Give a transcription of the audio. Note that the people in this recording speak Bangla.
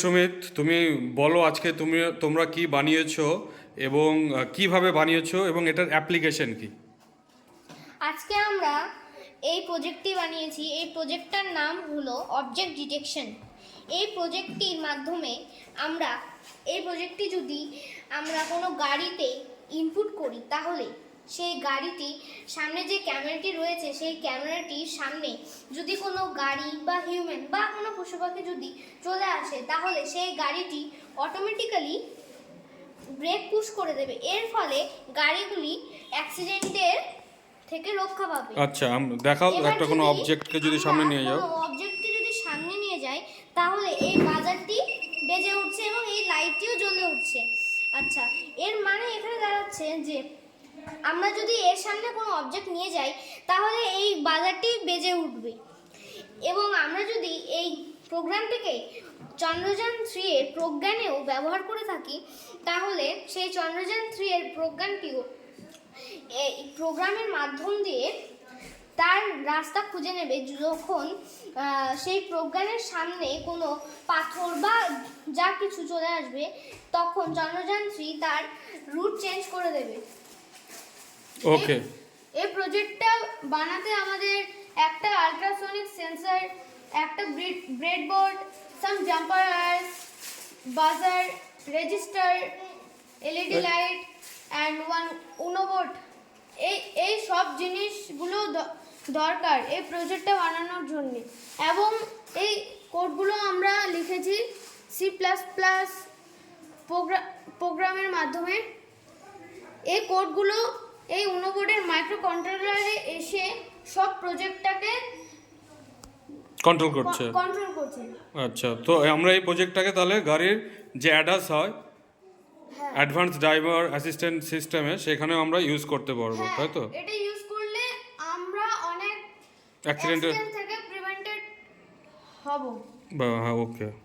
সুমিত, তুমি বলো আজকে তোমরা কি বানিয়েছো এবং কিভাবে বানিয়েছো এবং এটার অ্যাপ্লিকেশন কি? আজকে আমরা এই প্রজেক্টটি বানিয়েছি। এই প্রজেক্টটার নাম হলো অবজেক্ট ডিটেকশন। এই প্রজেক্টটির মাধ্যমে এই প্রজেক্টটি যদি আমরা কোনো গাড়িতে ইনপুট করি, তাহলে সেই গাড়িটি সামনে যে ক্যামেরাটি রয়েছে, সেই ক্যামেরাটির সামনে যদি কোনো গাড়ি বা হিউম্যান বা কোনো পশু পাখি যদি চলে আসে, তাহলে সেই গাড়িটি অটোমেটিক্যালি ব্রেক পুশ করে দেবে। এর ফলে গাড়িগুলি অ্যাক্সিডেন্টের থেকে রক্ষা পাবে। আচ্ছা, দেখাও একটা কোনো অবজেক্টকে যদি সামনে নিয়ে যাও। কোনো অবজেক্টকে যদি সামনে নিয়ে যাই, তাহলে এই বাজারটি বেজে উঠছে এবং এই লাইটটিও জ্বলে উঠছে। আচ্ছা, এর মানে এখানে দাঁড়াচ্ছে যে আমরা যদি এর সামনে কোনো অবজেক্ট নিয়ে যাই, তাহলে এই বাজারটি বেজে উঠবে। এবং আমরা যদি এই প্রোগ্রামটিকে চন্দ্রযান-3 এর প্রজ্ঞানেও ব্যবহার করে থাকি, তাহলে সেই চন্দ্রযান-3 এর প্রজ্ঞানটিও এই প্রোগ্রামের মাধ্যম দিয়ে তার রাস্তা খুঁজে নেবে। যখন সেই প্রজ্ঞানের সামনে কোনো পাথর বা যা কিছু চলে আসবে, তখন চন্দ্রযান-3 তার রুট চেঞ্জ করে দেবে। ওকে। এই প্রজেক্টটা বানাতে আমাদের একটা আল্ট্রাসোনিক সেন্সর, একটা ব্রেডবোর্ড, সাম জাম্পার ওয়্যারস, বাজার, register, LED light and one Uno board, এই সব জিনিসগুলো দরকার এই প্রজেক্টটা বানানোর জন্য। এবং এই কোডগুলো আমরা লিখেছি সি প্লাস প্লাস প্রোগ্রামের মাধ্যমে। এই কোডগুলো এই উনো বোর্ডের মাইক্রো কন্ট্রোলারে এসে সব প্রজেক্টটাকে কন্ট্রোল করছে। আচ্ছা, তো আমরা এই প্রজেক্টটাকে তাহলে গাড়ির যে অ্যাডাস হয়, অ্যাডভান্স ড্রাইভার অ্যাসিস্ট্যান্ট সিস্টেমে, সেখানেও আমরা ইউজ করতে পারবো, তাই তো? এটা ইউজ করলে আমরা অনেক অ্যাক্সিডেন্ট থেকে প্রিভেন্টেড হব। হ্যাঁ, ওকে।